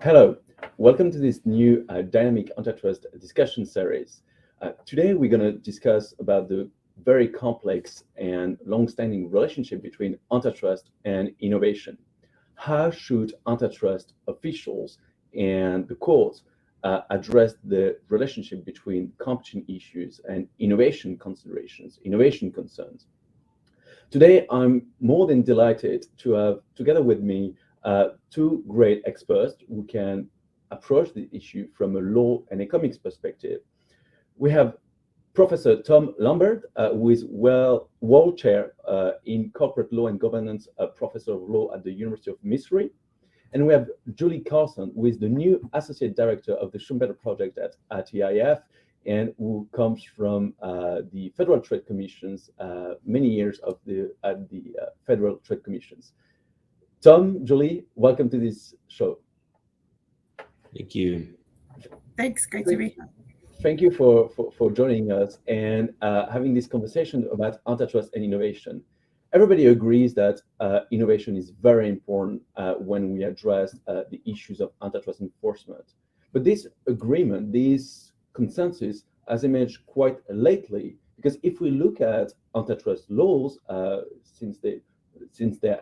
Hello, welcome to this new dynamic antitrust discussion series. Today we're going to discuss about the very complex and long-standing relationship between antitrust and innovation. How should antitrust officials and the courts address the relationship between competition issues and innovation considerations, innovation concerns? Today, I'm more than delighted to have together with me two great experts who can approach the issue from a law and economics perspective. We have Professor Tom Lambert, who is World Chair in Corporate Law and Governance, Professor of Law at the University of Missouri. And we have Julie Carlson, who is the new Associate Director of the Schumpeter Project at ITIF, and who comes from the Federal Trade Commissions, many years at the Federal Trade Commissions. Tom, Julie, welcome to this show. Thank you. Thanks, great to be here. Thank you for joining us and having this conversation about antitrust and innovation. Everybody agrees that innovation is very important when we address the issues of antitrust enforcement. But this agreement, this consensus has emerged quite lately, because if we look at antitrust laws since their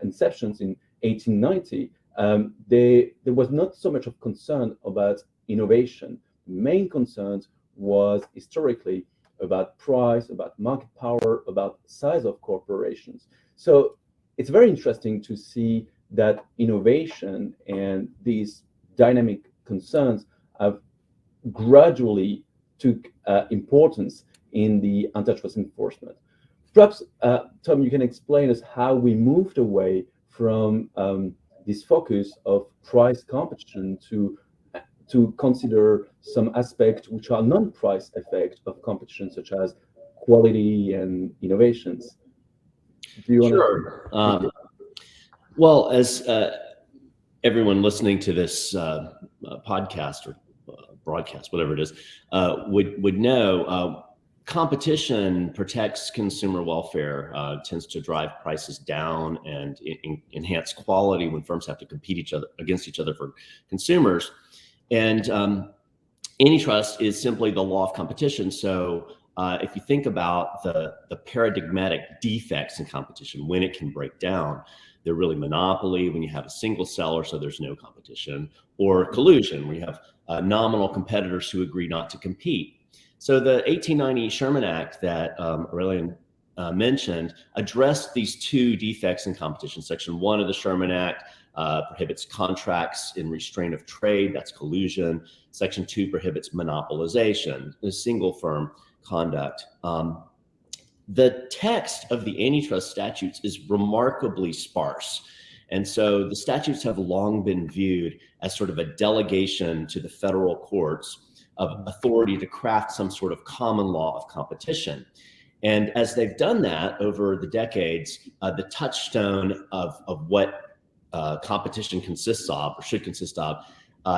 inceptions in 1890, there was not so much of concern about innovation. Main concerns was historically about price, about market power, about size of corporations. So it's very interesting to see that innovation and these dynamic concerns have gradually took importance in the antitrust enforcement. Perhaps, Tom, you can explain us how we moved away from this focus of price competition to consider some aspects which are non-price effect of competition, such as quality and innovations. Do you Sure. Well, as everyone listening to this podcast or broadcast, whatever it is, would know, competition protects consumer welfare, tends to drive prices down and enhance quality when firms have to compete against each other for consumers. And antitrust is simply the law of competition. So if you think about the paradigmatic defects in competition, when it can break down, they're really monopoly, when you have a single seller, so there's no competition, or collusion, when you have nominal competitors who agree not to compete. So the 1890 Sherman Act that Aurelien mentioned addressed these two defects in competition. Section 1 of the Sherman Act prohibits contracts in restraint of trade, that's collusion. Section 2 prohibits monopolization, the single firm conduct. The text of the antitrust statutes is remarkably sparse. And so the statutes have long been viewed as sort of a delegation to the federal courts of authority to craft some sort of common law of competition. And as they've done that over the decades, the touchstone of what competition consists of or should consist of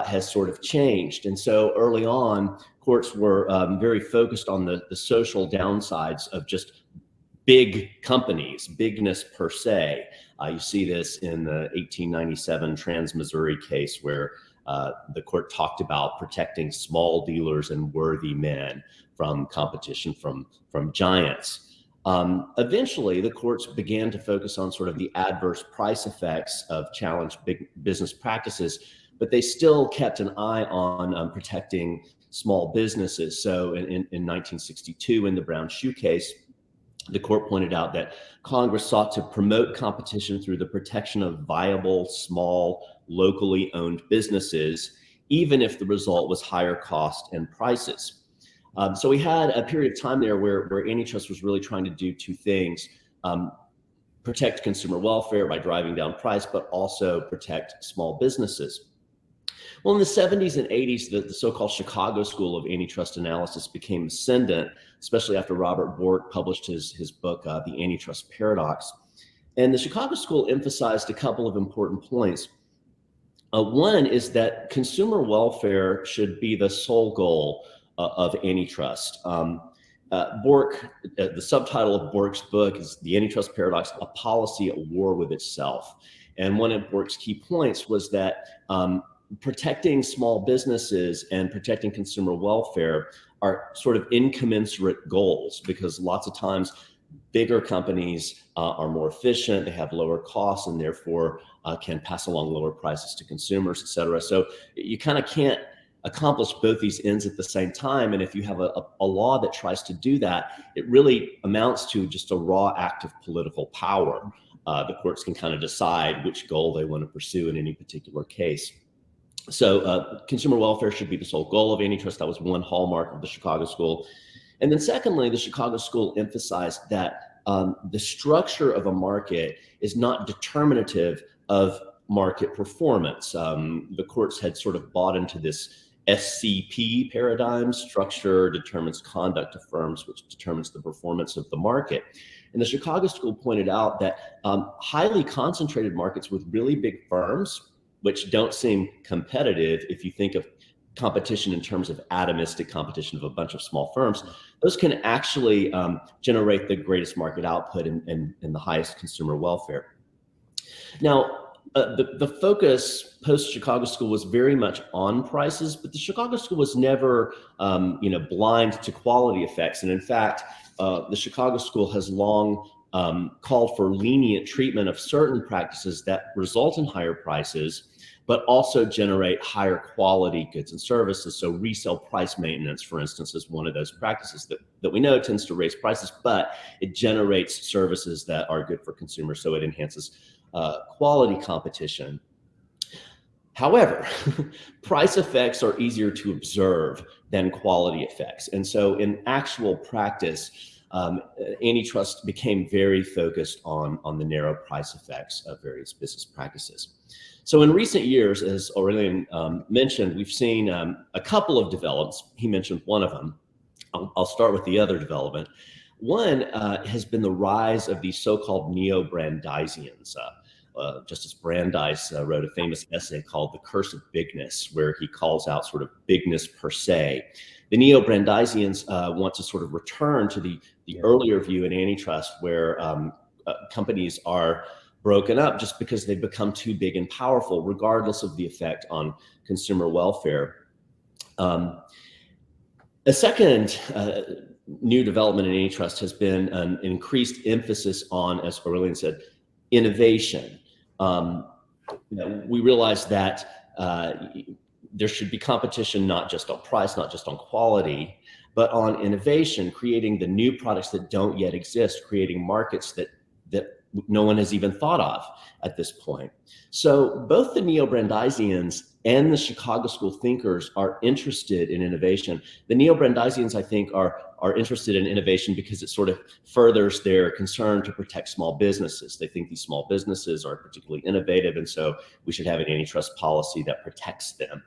has sort of changed. And so early on, courts were very focused on the social downsides of just big companies, bigness per se. You see this in the 1897 Trans-Missouri case where the court talked about protecting small dealers and worthy men from competition from giants. Eventually, the courts began to focus on sort of the adverse price effects of challenged big business practices, but they still kept an eye on protecting small businesses. So in 1962, in the Brown Shoe case, the court pointed out that Congress sought to promote competition through the protection of viable, small, locally owned businesses, even if the result was higher cost and prices. So we had a period of time there where antitrust was really trying to do two things: protect consumer welfare by driving down price, but also protect small businesses. Well, in the 70s and 80s, the so-called Chicago School of Antitrust Analysis became ascendant, especially after Robert Bork published his book, The Antitrust Paradox. And the Chicago School emphasized a couple of important points. One is that consumer welfare should be the sole goal of antitrust. Bork, the subtitle of Bork's book is The Antitrust Paradox, A Policy at War with Itself. And one of Bork's key points was that protecting small businesses and protecting consumer welfare are sort of incommensurate goals, because lots of times bigger companies are more efficient, they have lower costs, and therefore can pass along lower prices to consumers, et cetera. So you kind of can't accomplish both these ends at the same time. And if you have a law that tries to do that, it really amounts to just a raw act of political power. The courts can kind of decide which goal they want to pursue in any particular case. So consumer welfare should be the sole goal of antitrust. That was one hallmark of the Chicago School. And then secondly, the Chicago School emphasized that the structure of a market is not determinative of market performance. The courts had sort of bought into this SCP paradigm: structure determines conduct of firms, which determines the performance of the market. And the Chicago School pointed out that highly concentrated markets with really big firms, which don't seem competitive if you think of competition in terms of atomistic competition of a bunch of small firms, those can actually generate the greatest market output and the highest consumer welfare. Now, the focus post-Chicago School was very much on prices, but the Chicago School was never blind to quality effects. And in fact, the Chicago School has long called for lenient treatment of certain practices that result in higher prices, but also generate higher quality goods and services. So resale price maintenance, for instance, is one of those practices that we know tends to raise prices, but it generates services that are good for consumers. So it enhances quality competition. However, price effects are easier to observe than quality effects. And so in actual practice, antitrust became very focused on the narrow price effects of various business practices. So in recent years, as Aurelien mentioned, we've seen a couple of developments. He mentioned one of them. I'll start with the other development. One has been the rise of these so-called neo-Brandeisians. Justice Brandeis wrote a famous essay called The Curse of Bigness, where he calls out sort of bigness per se. The neo-Brandeisians want to sort of return to the earlier view in antitrust, where companies are broken up just because they've become too big and powerful, regardless of the effect on consumer welfare. A second new development in antitrust has been an increased emphasis on, as Aurelien said, innovation. We realize that there should be competition not just on price, not just on quality, but on innovation, creating the new products that don't yet exist, creating markets that no one has even thought of at this point. So both the neo-Brandeisians and the Chicago School thinkers are interested in innovation. The neo-Brandeisians, I think, are interested in innovation because it sort of furthers their concern to protect small businesses. They think these small businesses are particularly innovative, and so we should have an antitrust policy that protects them.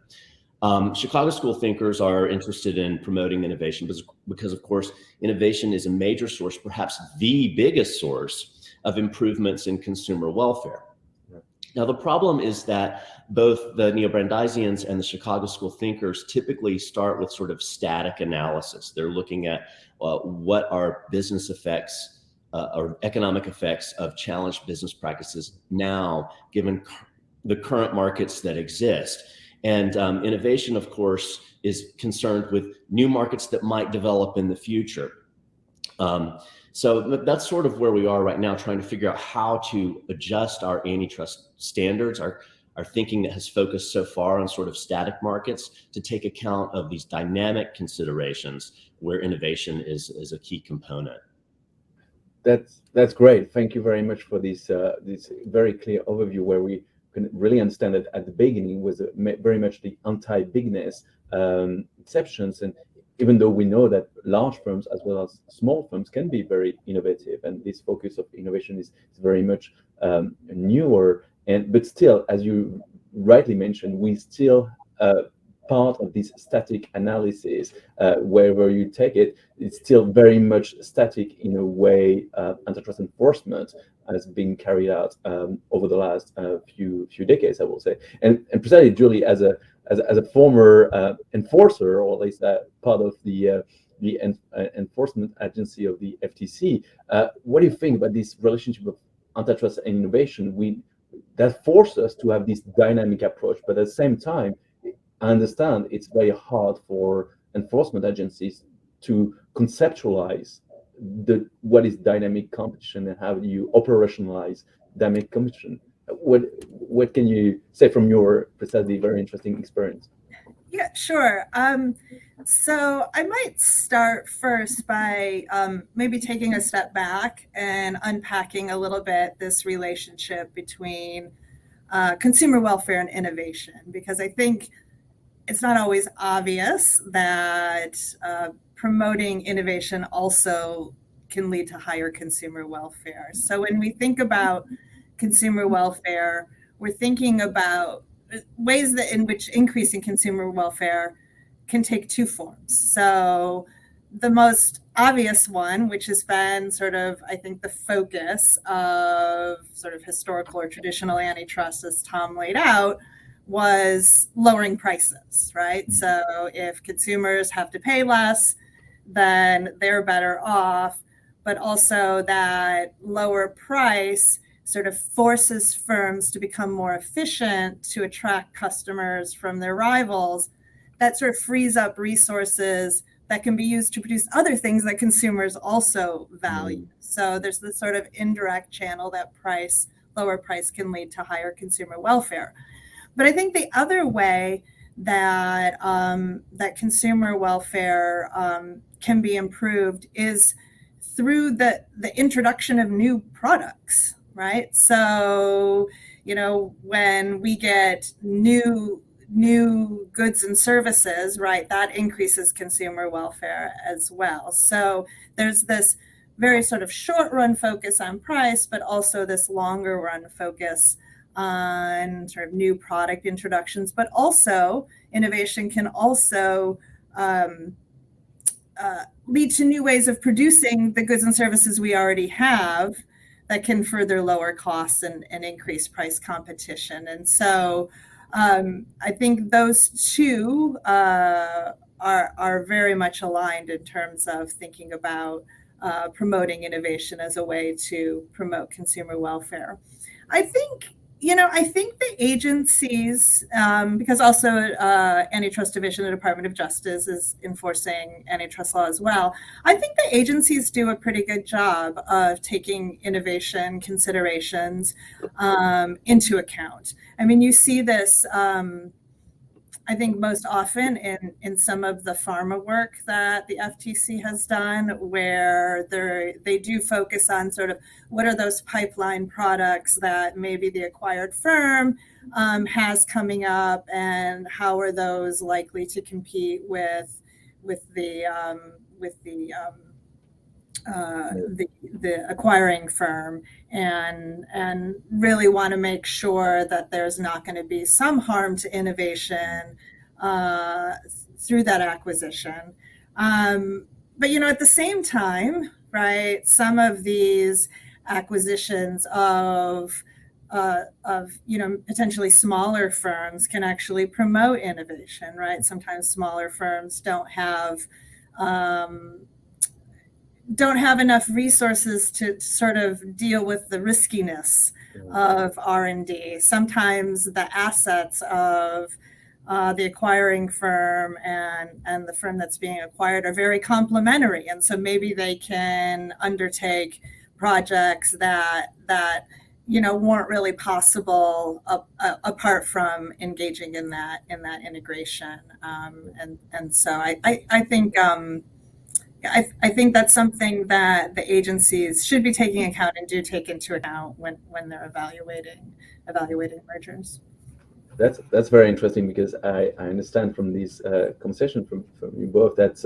Chicago School thinkers are interested in promoting innovation because, of course, innovation is a major source, perhaps the biggest source of improvements in consumer welfare. Now, the problem is that both the neo-Brandeisians and the Chicago School thinkers typically start with sort of static analysis. They're looking at what are business effects or economic effects of challenged business practices now, given the current markets that exist. And innovation, of course, is concerned with new markets that might develop in the future. So that's sort of where we are right now, trying to figure out how to adjust our antitrust standards, our thinking that has focused so far on sort of static markets, to take account of these dynamic considerations where innovation is a key component. That's great. Thank you very much for this very clear overview, where we can really understand that at the beginning was very much the anti-bigness exceptions, and even though we know that large firms as well as small firms can be very innovative, and this focus of innovation is very much newer, but still, as you rightly mentioned, we still part of this static analysis, wherever you take it, it's still very much static in a way. Antitrust enforcement has been carried out over the last few decades, I will say, and precisely, Julie, as a former enforcer, or at least part of the enforcement agency of the FTC, what do you think about this relationship of antitrust and innovation? that forces us to have this dynamic approach. But at the same time, I understand it's very hard for enforcement agencies to conceptualize what is dynamic competition and how do you operationalize dynamic competition. What can you say from your precisely very interesting experience? Yeah, sure. So I might start first by maybe taking a step back and unpacking a little bit this relationship between consumer welfare and innovation, because I think it's not always obvious that promoting innovation also can lead to higher consumer welfare. So when we think about consumer welfare, we're thinking about ways that in which increasing consumer welfare can take two forms. So the most obvious one, which has been sort of, I think, the focus of sort of historical or traditional antitrust, as Tom laid out, was lowering prices, right? So if consumers have to pay less, then they're better off, but also that lower price sort of forces firms to become more efficient to attract customers from their rivals. That sort of frees up resources that can be used to produce other things that consumers also value. So there's this sort of indirect channel that lower price can lead to higher consumer welfare. But I think the other way that that consumer welfare can be improved is through the introduction of new products, right? So, when we get new goods and services, right, that increases consumer welfare as well. So there's this very sort of short run focus on price, but also this longer run focus on sort of new product introductions, but also innovation can also lead to new ways of producing the goods and services we already have that can further lower costs and increase price competition. And so I think those two are very much aligned in terms of thinking about promoting innovation as a way to promote consumer welfare. I think the agencies, because also Antitrust Division, the Department of Justice is enforcing antitrust law as well. I think the agencies do a pretty good job of taking innovation considerations into account. I mean, you see this, I think most often in some of the pharma work that the FTC has done, where they do focus on sort of what are those pipeline products that maybe the acquired firm has coming up, and how are those likely to compete with the acquiring firm, and really want to make sure that there's not going to be some harm to innovation through that acquisition. But at the same time, right, some of these acquisitions of potentially smaller firms can actually promote innovation, right? Sometimes smaller firms don't have enough resources to sort of deal with the riskiness of R&D. Sometimes the assets of the acquiring firm and the firm that's being acquired are very complementary, and so maybe they can undertake projects that weren't really possible apart from engaging in that integration. And so I think. I think that's something that the agencies should be taking account and do take into account when they're evaluating mergers. That's very interesting, because I understand from this conversation from you both that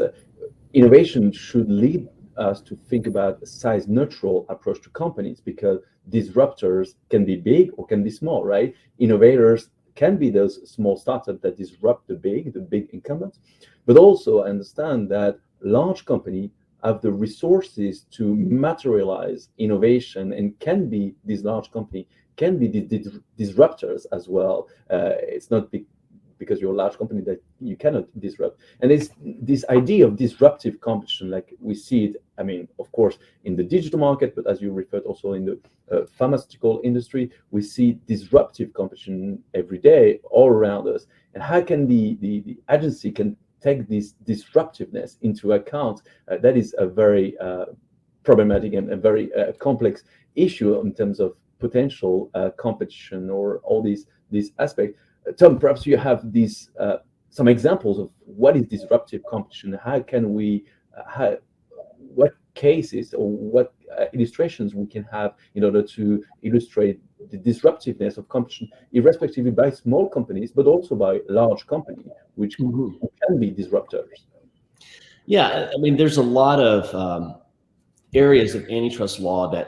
innovation should lead us to think about a size neutral approach to companies, because disruptors can be big or can be small, right? Innovators can be those small startups that disrupt the big incumbents, but also understand that large companies have the resources to materialize innovation, and these large companies can be disruptors as well. It's not because you're a large company that you cannot disrupt. And it's this idea of disruptive competition, like we see it, I mean, of course, in the digital market, but as you referred also in the pharmaceutical industry, we see disruptive competition every day all around us. And how can the agency can take this disruptiveness into account? That is a very problematic and a very complex issue in terms of potential competition or all these aspects. Tom, perhaps you have these some examples of what is disruptive competition. How can we, what cases or what illustrations we can have in order to illustrate the disruptiveness of competition, irrespectively by small companies, but also by large companies, which can be disruptors. Yeah, I mean, there's a lot of areas of antitrust law that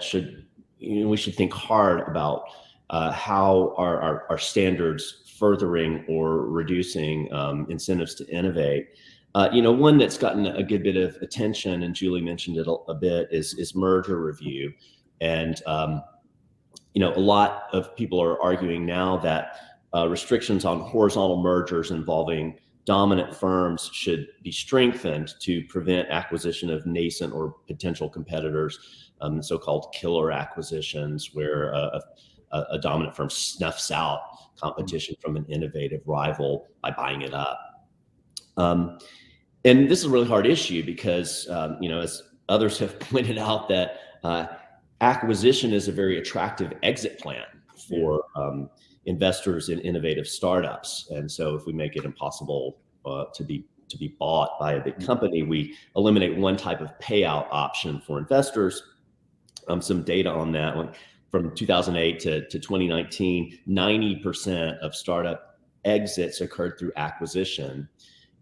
we should think hard about how our standards furthering or reducing incentives to innovate. One that's gotten a good bit of attention, and Julie mentioned it a bit, is merger review. And a lot of people are arguing now that restrictions on horizontal mergers involving dominant firms should be strengthened to prevent acquisition of nascent or potential competitors, so-called killer acquisitions, where a dominant firm snuffs out competition from an innovative rival by buying it up. And this is a really hard issue because, as others have pointed out, that acquisition is a very attractive exit plan for investors in innovative startups. And so if we make it impossible to be bought by a big company, we eliminate one type of payout option for investors. Some data on that, from 2008 to 2019, 90% of startup exits occurred through acquisition.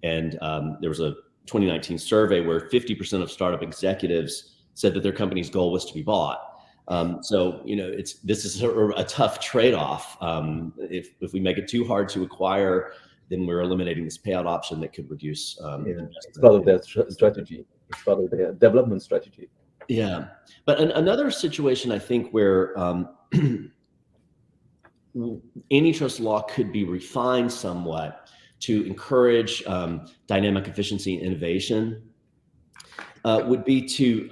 And there was a 2019 survey where 50% of startup executives said that their company's goal was to be bought. So this is a tough trade-off. If we make it too hard to acquire, then we're eliminating this payout option that could reduce. It's part of their strategy. It's part of their development strategy. Yeah, but another situation I think where antitrust law could be refined somewhat to encourage dynamic efficiency and innovation would be to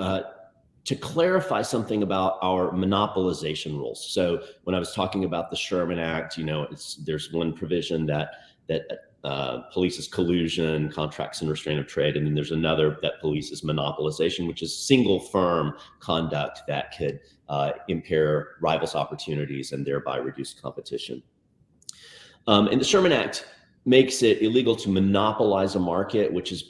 clarify something about our monopolization rules. So when I was talking about the Sherman Act, there's one provision that polices collusion, contracts and restraint of trade, and then there's another that polices monopolization, which is single firm conduct that could impair rivals' opportunities and thereby reduce competition. And the Sherman Act makes it illegal to monopolize a market, which has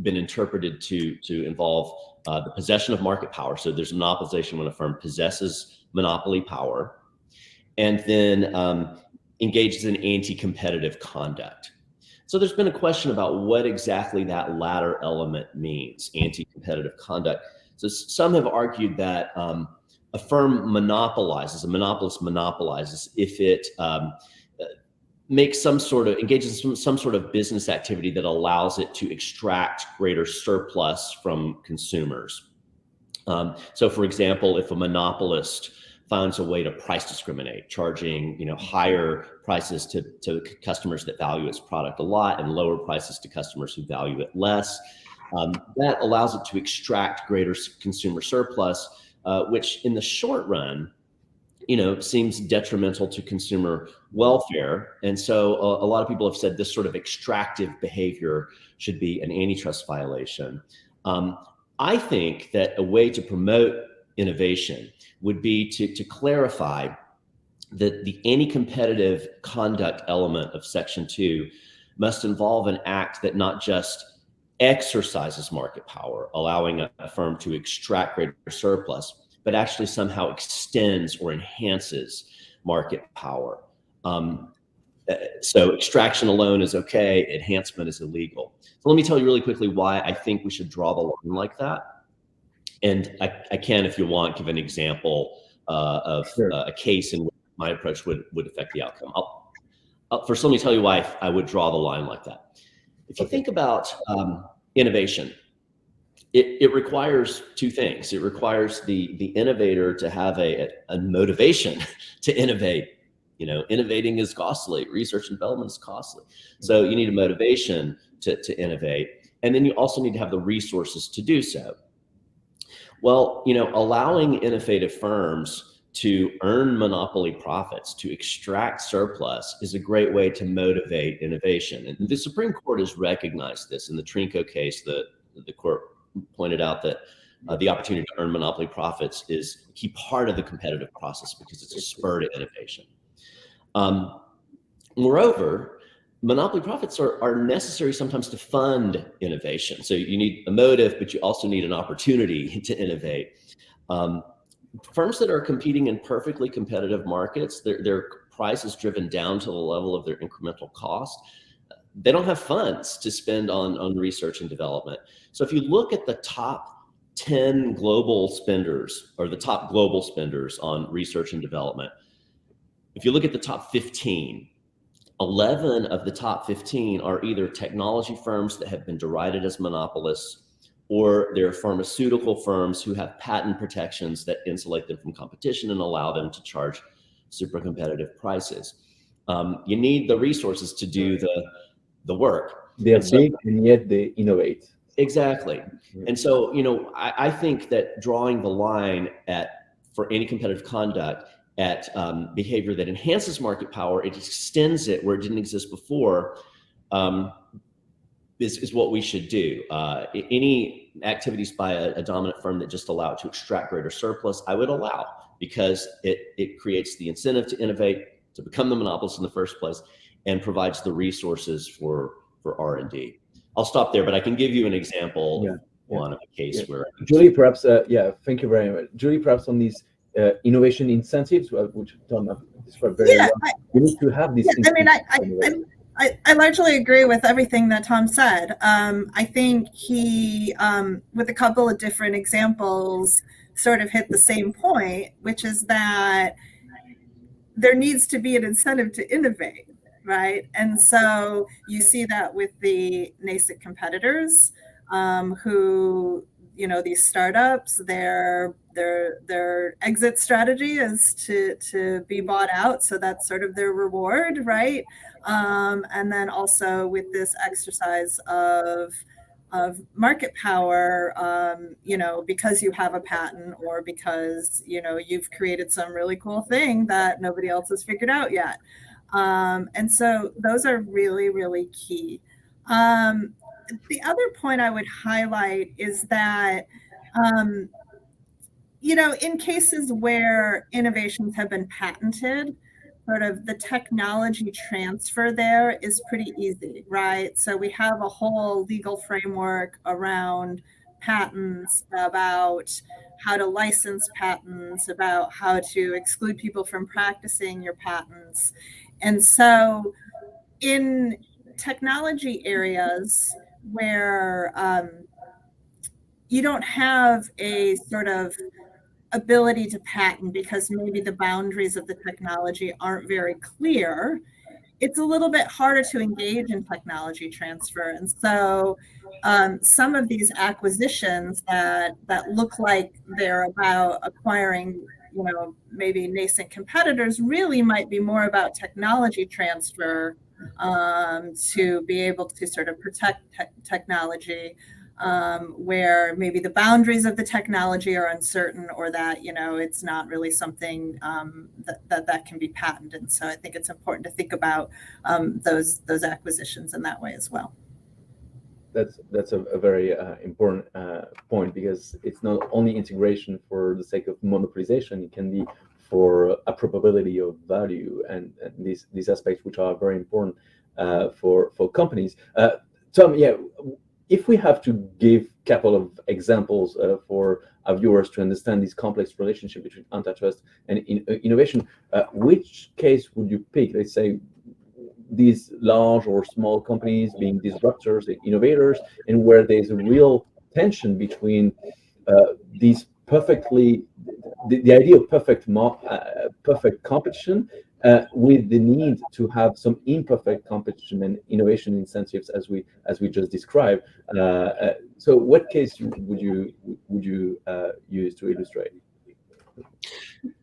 been interpreted to involve the possession of market power. So there's monopolization when a firm possesses monopoly power and then engages in anti-competitive conduct. So there's been a question about what exactly that latter element means, anti-competitive conduct. So some have argued that a firm monopolizes, a monopolist monopolizes if it makes engages in some sort of business activity that allows it to extract greater surplus from consumers. So for example, if a monopolist finds a way to price discriminate, charging higher prices to customers that value its product a lot and lower prices to customers who value it less, that allows it to extract greater consumer surplus, which in the short run seems detrimental to consumer welfare. And so a lot of people have said this sort of extractive behavior should be an antitrust violation. I think that a way to promote innovation would be to clarify that the anti-competitive conduct element of Section 2 must involve an act that not just exercises market power, allowing a firm to extract greater surplus, but actually somehow extends or enhances market power. So extraction alone is okay, enhancement is illegal. So let me tell you really quickly why I think we should draw the line like that. And I can, if you want, give an example of a case in which my approach would affect the outcome. First, let me tell you why I would draw the line like that. If you think about innovation, it requires two things. It requires the innovator to have a motivation to innovate, Innovating is costly. Research and development is costly. So you need a motivation to innovate. And then you also need to have the resources to do so. Well, allowing innovative firms to earn monopoly profits, to extract surplus, is a great way to motivate innovation. And the Supreme Court has recognized this. In the Trinco case, the court pointed out that the opportunity to earn monopoly profits is a key part of the competitive process because it's a spur to innovation. Moreover, monopoly profits are necessary sometimes to fund innovation. So you need a motive, but you also need an opportunity to innovate. Firms that are competing in perfectly competitive markets, their price is driven down to the level of their incremental cost. They don't have funds to spend on research and development. So if you look at the top 10 global spenders, or the top global spenders on research and development, if you look at the top 15, 11 of the top 15 are either technology firms that have been derided as monopolists, or they're pharmaceutical firms who have patent protections that insulate them from competition and allow them to charge super competitive prices. You need the resources to do the work. They're big and yet they innovate. Exactly. And so, I think that drawing the line for any competitive conduct at behavior that enhances market power, it extends it where it didn't exist before, is what we should do. Any activities by a dominant firm that just allow it to extract greater surplus, I would allow, because it creates the incentive to innovate, to become the monopolist in the first place, and provides the resources for R&D. I'll stop there, but I can give you an example on a case where. Julie, perhaps, thank you very much. Julie, perhaps on these innovation incentives, which Tom described very well, we need to have these. I largely agree with everything that Tom said. I think he, with a couple of different examples, sort of hit the same point, which is that there needs to be an incentive to innovate, right? And so you see that with the nascent competitors, who, these startups, their exit strategy is to be bought out. So that's sort of their reward, right? And then also with this exercise of market power, because you have a patent, or because, you've created some really cool thing that nobody else has figured out yet. And so those are really, really key. The other point I would highlight is that, in cases where innovations have been patented, sort of the technology transfer there is pretty easy, right? So we have a whole legal framework around patents, about how to license patents, about how to exclude people from practicing your patents. And so in technology areas where you don't have a sort of ability to patent because maybe the boundaries of the technology aren't very clear, it's a little bit harder to engage in technology transfer. And so some of these acquisitions that look like they're about acquiring, maybe nascent competitors, really might be more about technology transfer, to be able to sort of protect technology, where maybe the boundaries of the technology are uncertain, or that, it's not really something that can be patented. So I think it's important to think about those acquisitions in that way as well. That's a very important point, because it's not only integration for the sake of monopolization, it can be for a probability of value, and these aspects which are very important for companies. Tom, if we have to give a couple of examples for our viewers to understand this complex relationship between antitrust and innovation, which case would you pick? Let's say these large or small companies being disruptors and innovators, and where there's a real tension between these the idea of perfect competition with the need to have some imperfect competition and innovation incentives, as we just described. So what case would you use to illustrate?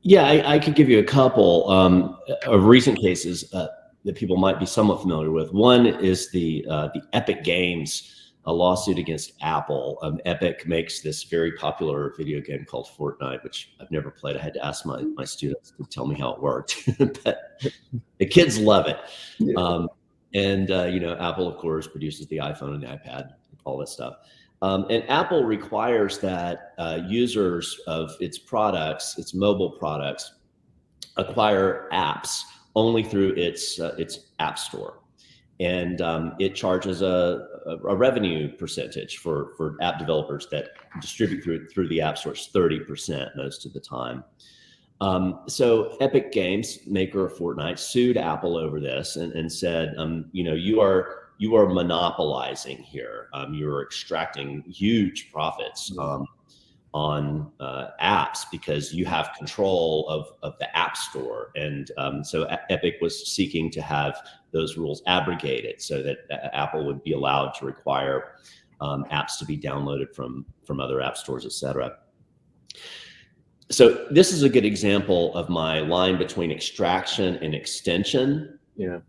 Yeah, I could give you a couple of recent cases that people might be somewhat familiar with. One is the Epic Games, a lawsuit against Apple. Epic makes this very popular video game called Fortnite, which I've never played. I had to ask my students to tell me how it worked, but the kids love it. Yeah. And Apple, of course, produces the iPhone and the iPad, all that stuff. And Apple requires that users of its products, its mobile products, acquire apps only through its app store, and it charges a revenue percentage for app developers that distribute through the app store. It's 30% most of the time. So Epic Games, maker of Fortnite, sued Apple over this and said, you are monopolizing here. You're extracting huge profits on apps because you have control of the app store. And so Epic was seeking to have those rules abrogated so that Apple would be allowed to require apps to be downloaded from other app stores, et cetera. So this is a good example of my line between extraction and extension. Yeah.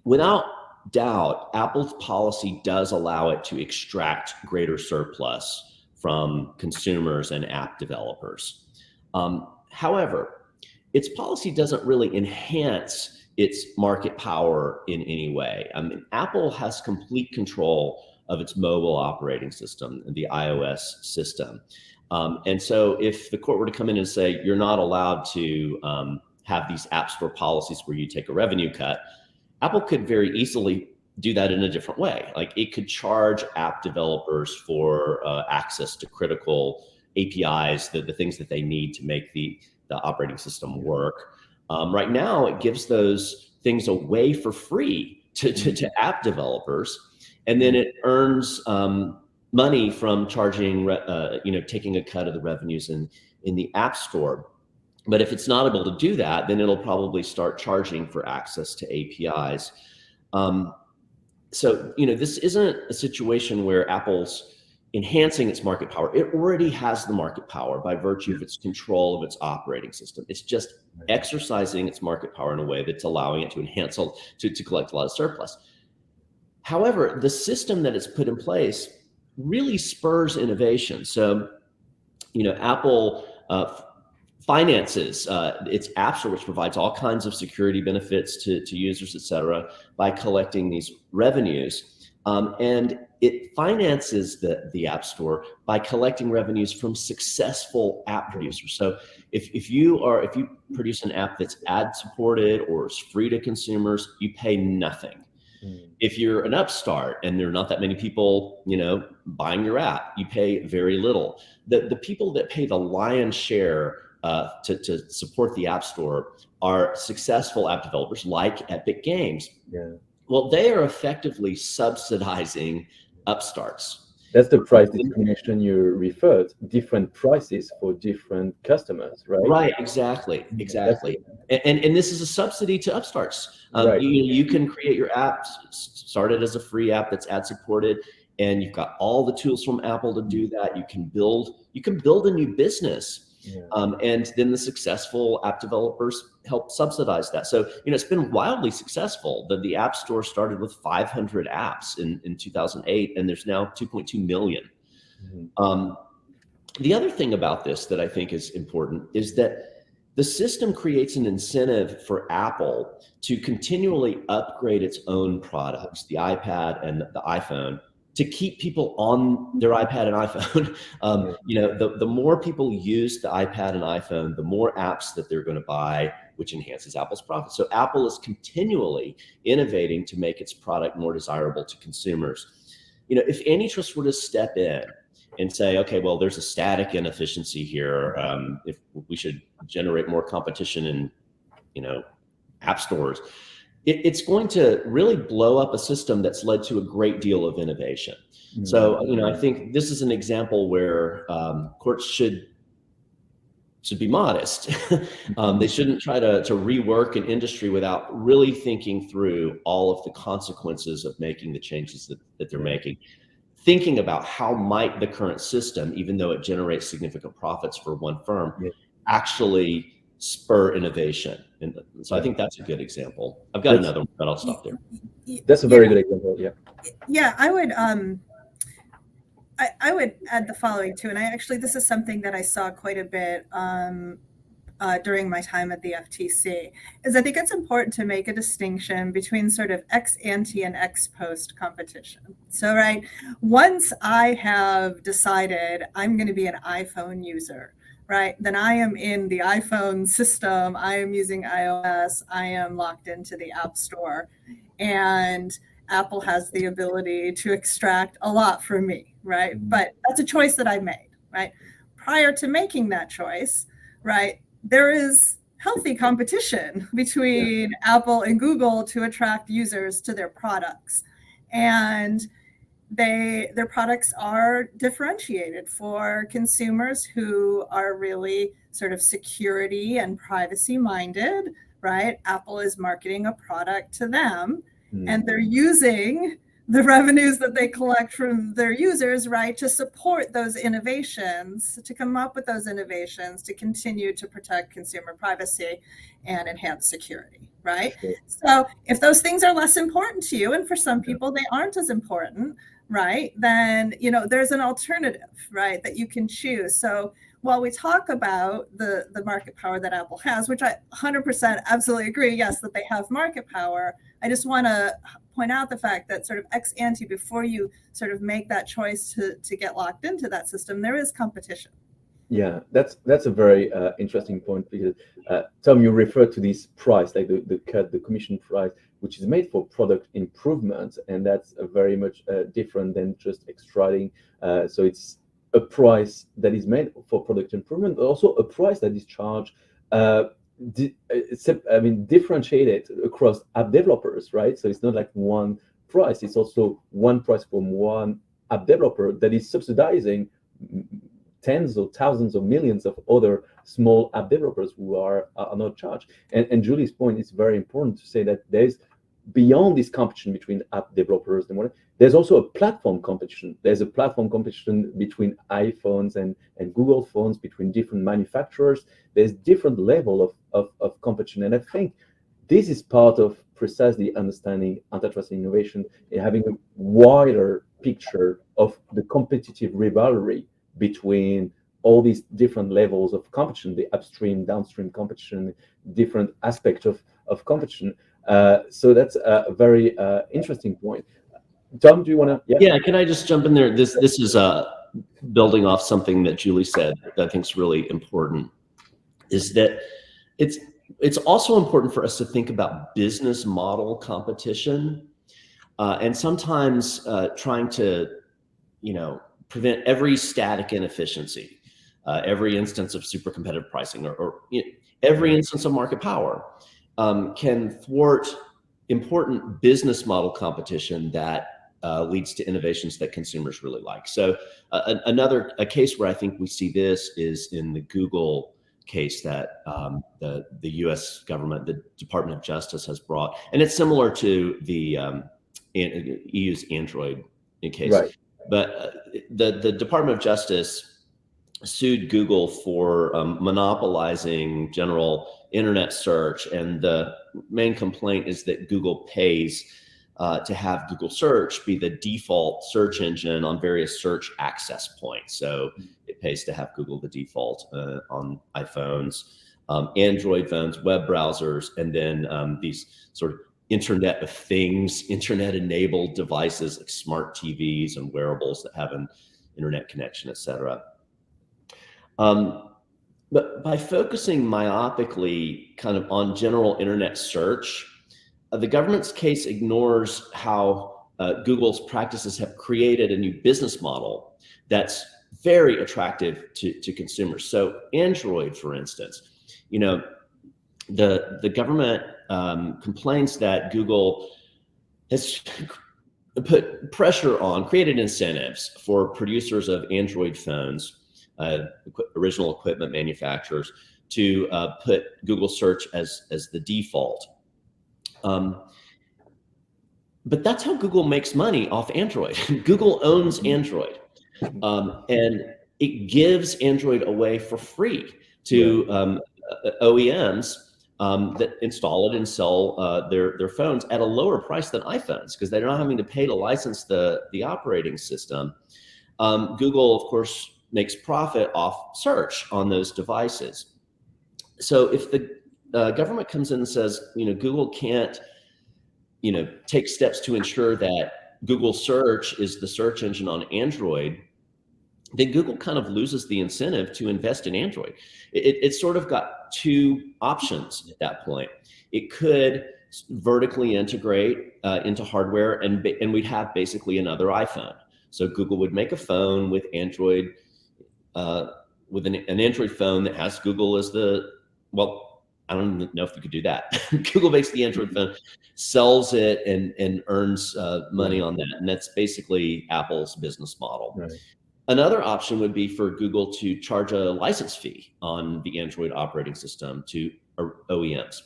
Without doubt, Apple's policy does allow it to extract greater surplus from consumers and app developers. However, its policy doesn't really enhance its market power in any way. I mean, Apple has complete control of its mobile operating system, the iOS system. And so if the court were to come in and say, you're not allowed to have these app store policies where you take a revenue cut, Apple could very easily do that in a different way. Like it could charge app developers for access to critical APIs, the things that they need to make the operating system work. Right now, it gives those things away for free to app developers, and then it earns money from charging, taking a cut of the revenues in the app store. But if it's not able to do that, then it'll probably start charging for access to APIs. So, this isn't a situation where Apple's enhancing its market power. It already has the market power by virtue of its control of its operating system. It's just exercising its market power in a way that's allowing it to enhance, to collect a lot of surplus. However, the system that it's put in place really spurs innovation. So, Apple finances its app store, which provides all kinds of security benefits to users, et cetera, by collecting these revenues. And it finances the app store by collecting revenues from successful app producers. So if you produce an app that's ad supported or is free to consumers, you pay nothing. If you're an upstart and there are not that many people, buying your app, you pay very little. The people that pay the lion's share to support the App Store are successful app developers like Epic Games. Yeah. Well, they are effectively subsidizing upstarts. That's the price discrimination you referred, different prices for different customers, right? Right, exactly. And this is a subsidy to upstarts. Right. You can create your app, start it as a free app that's ad supported, and you've got all the tools from Apple to do that. You can build a new business. Yeah. And then the successful app developers help subsidize that. So, it's been wildly successful. The App Store started with 500 apps in 2008, and there's now 2.2 million. Mm-hmm. The other thing about this that I think is important is that the system creates an incentive for Apple to continually upgrade its own products, the iPad and the iPhone, to keep people on their iPad and iPhone. The more people use the iPad and iPhone, the more apps that they're going to buy, which enhances Apple's profit. So Apple is continually innovating to make its product more desirable to consumers. If Antitrust were to step in and say, okay, well, there's a static inefficiency here. If we should generate more competition in, app stores, it's going to really blow up a system that's led to a great deal of innovation. Mm-hmm. So, I think this is an example where courts should be modest. They shouldn't try to rework an industry without really thinking through all of the consequences of making the changes that they're making. Thinking about how might the current system, even though it generates significant profits for one firm, actually spur innovation. And so I think that's a good example. I've got another one, but I'll stop there. That's a very good example. Yeah. Yeah, I would add the following too, and this is something that I saw quite a bit during my time at the FTC, is I think it's important to make a distinction between sort of ex ante and ex post competition. So, right, once I have decided I'm going to be an iPhone user, right, then I am in the iPhone system, I am using iOS, I am locked into the App Store, and Apple has the ability to extract a lot from me, right? But that's a choice that I made, right? Prior to making that choice, right, there is healthy competition between Apple and Google to attract users to their products. And their products are differentiated for consumers who are really sort of security and privacy minded, right? Apple is marketing a product to them, and they're using the revenues that they collect from their users, right, to support those innovations, to come up with those innovations, to continue to protect consumer privacy and enhance security, right? Sure. So if those things are less important to you, and for some people they aren't as important, right, then, you know, there's an alternative, right, that you can choose. So while we talk about the market power that Apple has, which I 100% absolutely agree, yes, that they have market power, I just want to point out the fact that sort of ex ante, before you sort of make that choice to get locked into that system, there is competition. Yeah, that's a very interesting point, because Tom, you referred to this price, like the commission price, which is made for product improvement, and that's very much different than just extracting. So it's a price that is made for product improvement, but also a price that is charged, differentiated across app developers, right? So it's not like one price; it's also one price from one app developer that is subsidizing tens or thousands or millions of other small app developers who are not charged. And Julie's point is very important to say that there's, beyond this competition between app developers and whatever, there's also a platform competition. There's a platform competition between iPhones and Google phones, between different manufacturers. There's different level of competition. And I think this is part of precisely understanding antitrust innovation, and having a wider picture of the competitive rivalry between all these different levels of competition, the upstream, downstream competition, different aspects of competition. So that's a very interesting point. Tom, do you want to? Yeah, can I just jump in there? This is building off something that Julie said that I think is really important, is that it's also important for us to think about business model competition, and sometimes trying to, prevent every static inefficiency, every instance of super competitive pricing, or every instance of market power can thwart important business model competition that leads to innovations that consumers really like. So a case where I think we see this is in the Google case that the U.S. government, the Department of Justice, has brought, and it's similar to the EU's Android case. Right. But the Department of Justice sued Google for monopolizing general internet search, and the main complaint is that Google pays to have Google Search be the default search engine on various search access points. So it pays to have Google the default on iPhones, Android phones, web browsers, and then these sort of Internet of Things, internet-enabled devices like smart TVs and wearables that have an internet connection, et cetera. But by focusing myopically kind of on general internet search, the government's case ignores how Google's practices have created a new business model that's very attractive to consumers. So Android, for instance, the government complains that Google has put pressure on, created incentives for producers of Android phones, original equipment manufacturers, to put Google Search as the default. But that's how Google makes money off Android. Google owns Android, and it gives Android away for free. to OEMs that install it and sell their phones at a lower price than iPhones, because they're not having to pay to license the operating system. Google, of course, makes profit off search on those devices. So if the government comes in and says, Google can't, take steps to ensure that Google search is the search engine on Android, then Google kind of loses the incentive to invest in Android. It's sort of got two options at that point. It could vertically integrate into hardware, and we'd have basically another iPhone. So Google would make a phone with Android, with an Android phone that has Google as I don't know if you could do that. Google makes the Android phone, sells it, and earns money on that. And that's basically Apple's business model. Right. Another option would be for Google to charge a license fee on the Android operating system to OEMs.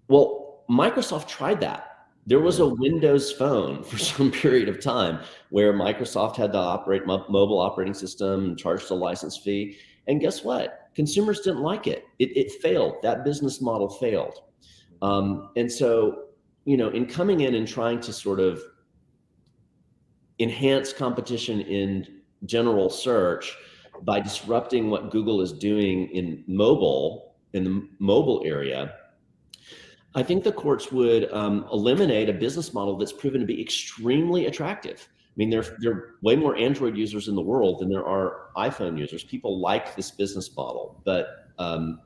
Well, Microsoft tried that. There was a Windows Phone for some period of time where Microsoft had to operate mobile operating system and charged a license fee. And guess what? Consumers didn't like it. It failed. That business model failed. And so, in coming in and trying to sort of enhance competition in general search by disrupting what Google is doing in the mobile area, I think the courts would eliminate a business model that's proven to be extremely attractive. I mean, there are way more Android users in the world than there are iPhone users. People like this business model, but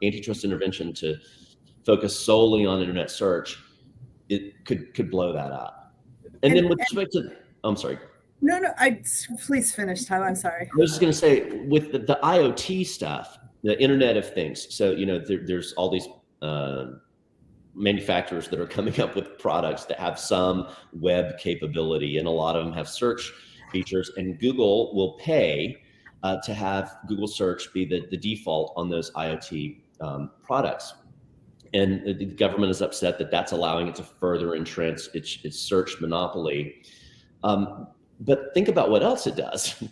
antitrust intervention to focus solely on internet search, it could blow that up. And then with respect to, I'm sorry. No, please finish, Tom. I'm sorry. I was just going to say, with the IoT stuff, the Internet of Things. So, there's all these manufacturers that are coming up with products that have some web capability, and a lot of them have search features, and Google will pay to have Google search be the default on those IoT products. And the government is upset that that's allowing it to further entrench its search monopoly. But think about what else it does.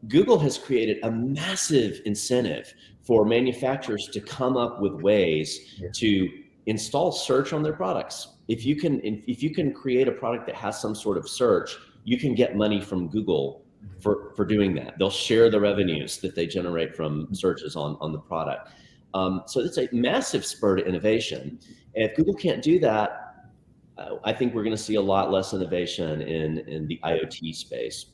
Google has created a massive incentive for manufacturers to come up with ways to install search on their products. If you can create a product that has some sort of search, you can get money from Google for doing that. They'll share the revenues that they generate from searches on the product. So it's a massive spur to innovation. And if Google can't do that, I think we're going to see a lot less innovation in the IoT space.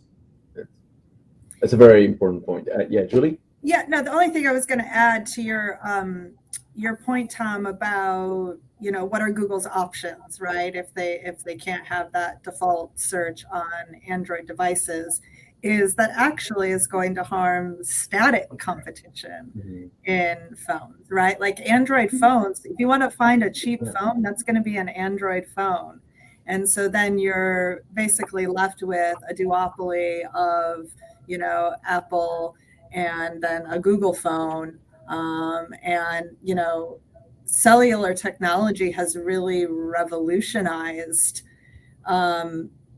That's a very important point. Julie? Yeah, no, the only thing I was going to add to your point, Tom, about, what are Google's options, right? If they can't have that default search on Android devices, is that actually is going to harm static competition in phones, right? Like Android phones, if you want to find a cheap phone, that's going to be an Android phone. And so then you're basically left with a duopoly of, Apple and then a Google phone. And, cellular technology has really revolutionized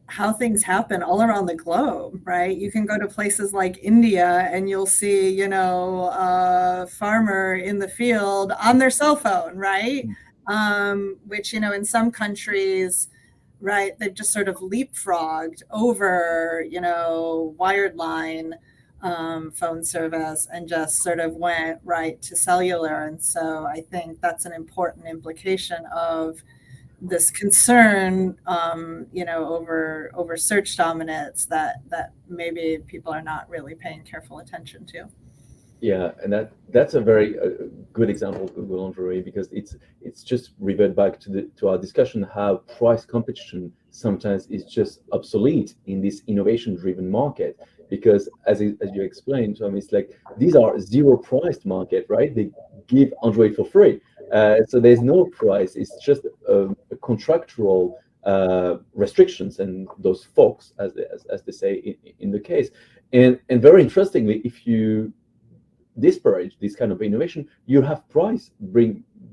how things happen all around the globe, right? You can go to places like India and you'll see, a farmer in the field on their cell phone, right? Which, in some countries, right, they've just sort of leapfrogged over, wired line phone service and just sort of went right to cellular. And so I think that's an important implication of this concern, over search dominance that maybe people are not really paying careful attention to. Yeah, and that's a very good example of Google Android, because it's just revert back to our discussion how price competition sometimes is just obsolete in this innovation-driven market. Because as you explained, Tom, it's like these are zero-priced market, right? They give Android for free. So there's no price. It's just a contractual restrictions and those folks, as they say in the case. And very interestingly, if you disparage this kind of innovation, you have price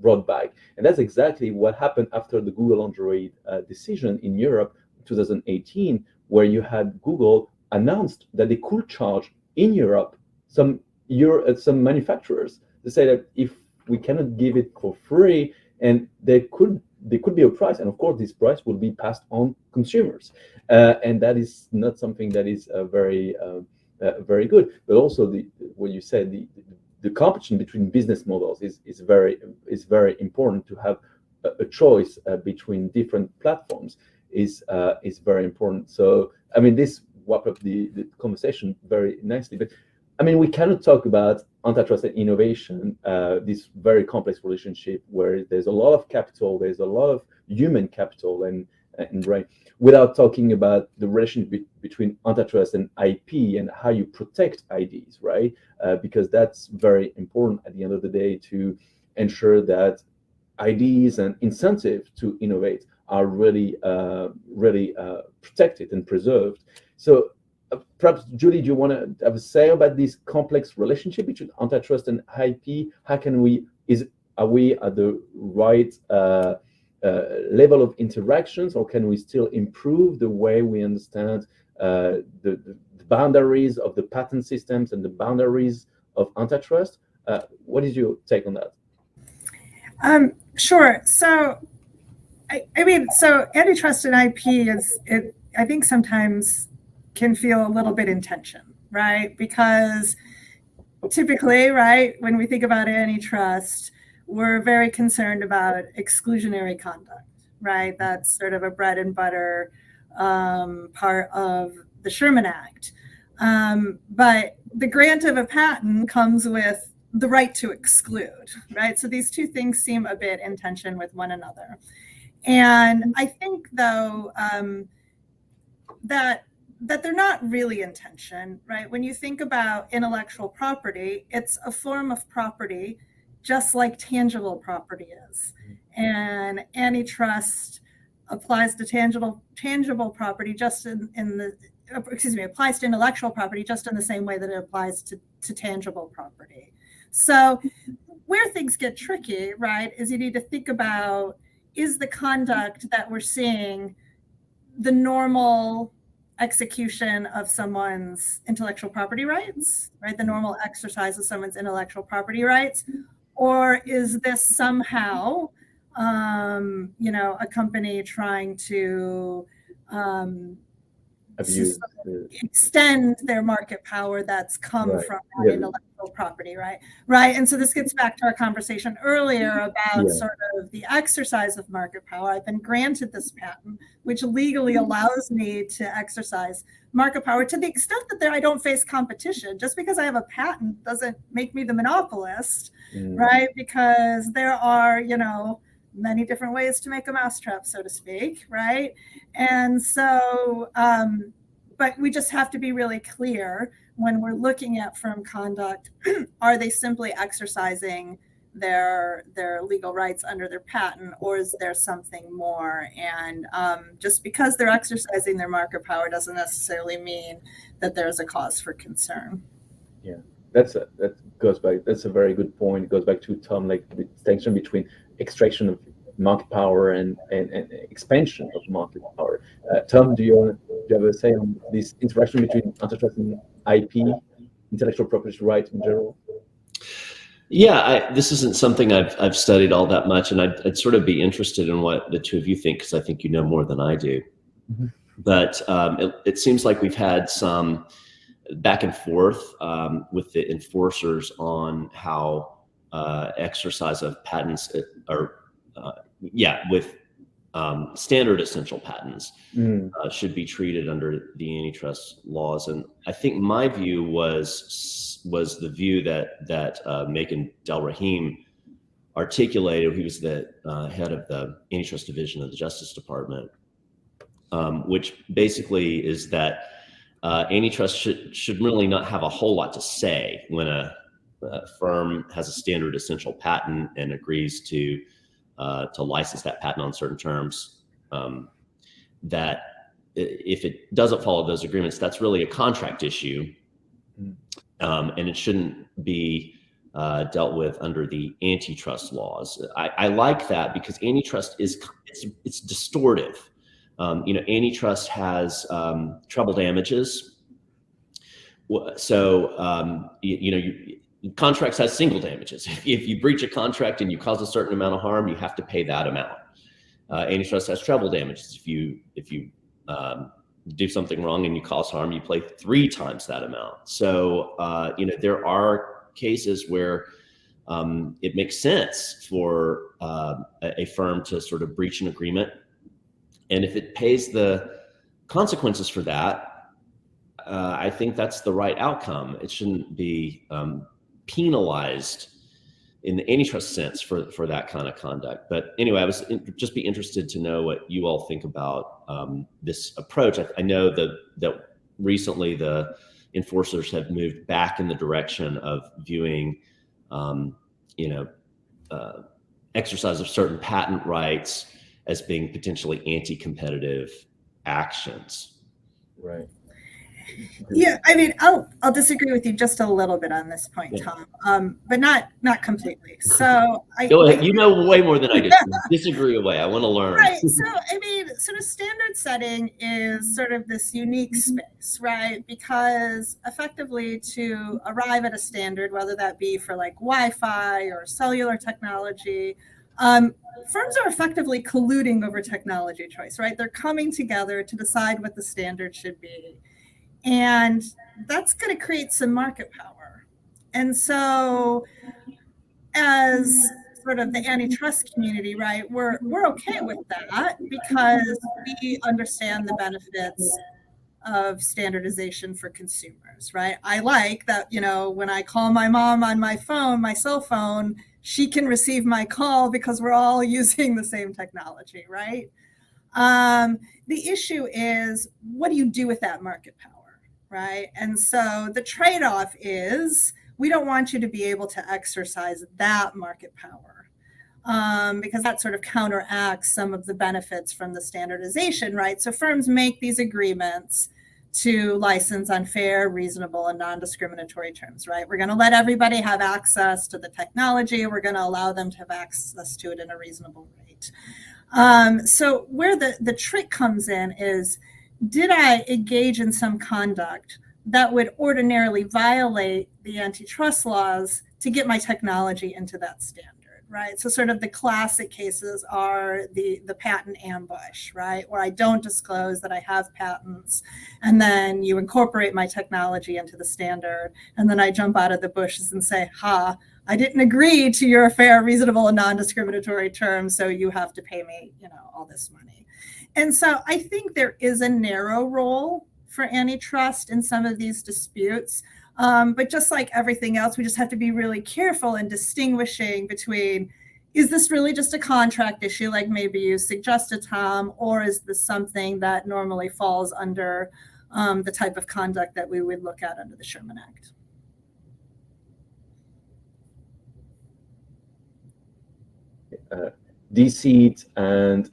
brought back. And that's exactly what happened after the Google Android decision in Europe in 2018, where you had Google announced that they could charge in Europe some some manufacturers, they say that if we cannot give it for free, and there could be a price, and of course this price will be passed on consumers, and that is not something that is very good. But also what you said, the competition between business models is very important. To have a choice between different platforms is very important. So I mean, this wrap up the conversation very nicely. But I mean, we cannot talk about antitrust and innovation, this very complex relationship where there's a lot of capital, there's a lot of human capital and brain, without talking about the relationship between antitrust and IP and how you protect IDs, right? Because that's very important at the end of the day, to ensure that IDs and incentive to innovate are really protected and preserved. So perhaps, Julie, do you want to have a say about this complex relationship between antitrust and IP? How can are we at the right level of interactions, or can we still improve the way we understand the boundaries of the patent systems and the boundaries of antitrust? What is your take on that? Sure. So, I mean, so antitrust and IP I think sometimes can feel a little bit in tension, right? Because typically, right, when we think about antitrust, we're very concerned about exclusionary conduct, right? That's sort of a bread and butter part of the Sherman Act. But the grant of a patent comes with the right to exclude, right? So these two things seem a bit in tension with one another. And I think, though, that they're not really in tension, right? When you think about intellectual property, it's a form of property just like tangible property is. And antitrust applies to tangible property just applies to intellectual property just in the same way that it applies to tangible property. So where things get tricky, right, is you need to think about, is the conduct that we're seeing the normal execution of someone's intellectual property rights, right? The normal exercise of someone's intellectual property rights, or is this somehow, a company trying to extend their market power that's come from that intellectual property, right? And so this gets back to our conversation earlier about sort of the exercise of market power. I've been granted this patent, which legally allows me to exercise market power to the extent that I don't face competition. Just because I have a patent doesn't make me the monopolist, right? Because there are, many different ways to make a mousetrap, so to speak, right? And so, but we just have to be really clear when we're looking at firm conduct, are they simply exercising their legal rights under their patent, or is there something more? And just because they're exercising their market power doesn't necessarily mean that there's a cause for concern. Yeah, that's a very good point. It goes back to Tom, like the distinction between extraction of market power and expansion of market power. Tom, do you have a say on this interaction between antitrust and IP, intellectual property rights in general? Yeah, this isn't something I've studied all that much, and I'd sort of be interested in what the two of you think, because I think you know more than I do. Mm-hmm. But it seems like we've had some back and forth with the enforcers on how exercise of patents with standard essential patents should be treated under the antitrust laws. And I think my view was the view that Megan Delrahim articulated. He was the head of the antitrust division of the Justice Department, which basically is that antitrust should really not have a whole lot to say when a firm has a standard essential patent and agrees to license that patent on certain terms. That if it doesn't follow those agreements, that's really a contract issue, and it shouldn't be dealt with under the antitrust laws. I like that because antitrust it's distortive. Antitrust has treble damages, contracts has single damages. If you breach a contract and you cause a certain amount of harm, you have to pay that amount. Antitrust has treble damages. If you do something wrong and you cause harm, you pay 3 times that amount. So there are cases where it makes sense for a firm to sort of breach an agreement, and if it pays the consequences for that, I think that's the right outcome. It shouldn't be penalized in the antitrust sense for that kind of conduct. But anyway, I was just be interested to know what you all think about this approach. I know that recently the enforcers have moved back in the direction of viewing, exercise of certain patent rights as being potentially anti-competitive actions. Right. Yeah, I mean, I'll disagree with you just a little bit on this point, Yeah. Tom, but not completely. So Go ahead. You know way more than I do. Disagree away. I want to learn. Right. So I mean, sort of standard setting is sort of this unique space, right? Because effectively to arrive at a standard, whether that be for like Wi-Fi or cellular technology, firms are effectively colluding over technology choice, right? They're coming together to decide what the standard should be. And that's going to create some market power. And so as sort of the antitrust community, right, we're okay with that because we understand the benefits of standardization for consumers, right? I like that, when I call my mom on my phone, my cell phone, she can receive my call because we're all using the same technology, right? The issue is, what do you do with that market power, right? And so the trade-off is, we don't want you to be able to exercise that market power because that sort of counteracts some of the benefits from the standardization, right? So firms make these agreements to license on fair, reasonable, and non-discriminatory terms, right? We're going to let everybody have access to the technology. We're going to allow them to have access to it in a reasonable rate. So where the trick comes in is, did I engage in some conduct that would ordinarily violate the antitrust laws to get my technology into that standard, right? So sort of the classic cases are the patent ambush, right? Where I don't disclose that I have patents, and then you incorporate my technology into the standard, and then I jump out of the bushes and say, I didn't agree to your fair, reasonable, and non-discriminatory terms, so you have to pay me, all this money. And so I think there is a narrow role for antitrust in some of these disputes. But just like everything else, we just have to be really careful in distinguishing between, is this really just a contract issue, like maybe you suggested, Tom, or is this something that normally falls under the type of conduct that we would look at under the Sherman Act? Deceit and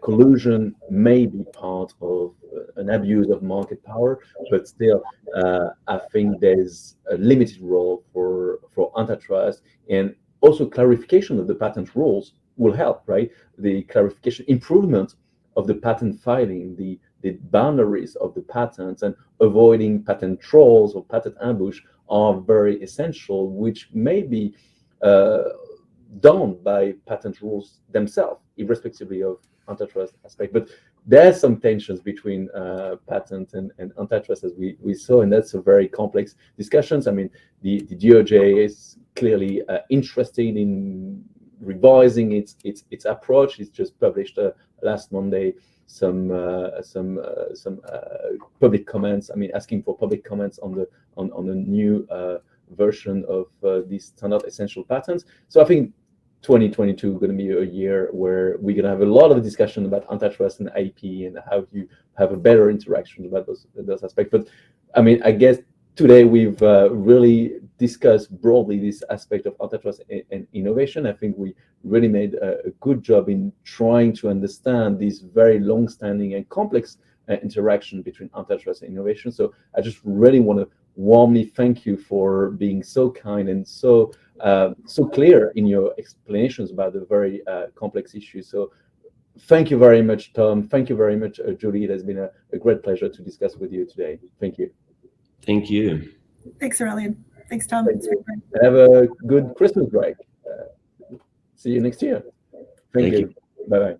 collusion may be part of an abuse of market power, but still, I think there's a limited role for antitrust, and also clarification of the patent rules will help, right? The clarification, improvement of the patent filing, the boundaries of the patents, and avoiding patent trolls or patent ambush are very essential, which may be done by patent rules themselves, irrespectively of antitrust aspect. But there's some tensions between patent and antitrust, as we saw, and that's a very complex discussions. I mean, the DOJ is clearly interested in revising its approach. It's just published last Monday some public comments. I mean, asking for public comments on the new version of these standard essential patents. So I think 2022 is going to be a year where we're going to have a lot of discussion about antitrust and IP and how you have a better interaction about those aspects. But I mean, I guess today we've really discussed broadly this aspect of antitrust and innovation. I think we really made a good job in trying to understand this very long-standing and complex interaction between antitrust and innovation. So I just really want to warmly thank you for being so kind and so clear in your explanations about the very complex issue. So thank you very much, Tom. Thank you very much, Julie. It has been a great pleasure to discuss with you today. Thank you. Thank you. Thanks, Aurelien. Thanks, Tom. Thank you. Have a good Christmas break. See you next year. Thank you. Bye-bye.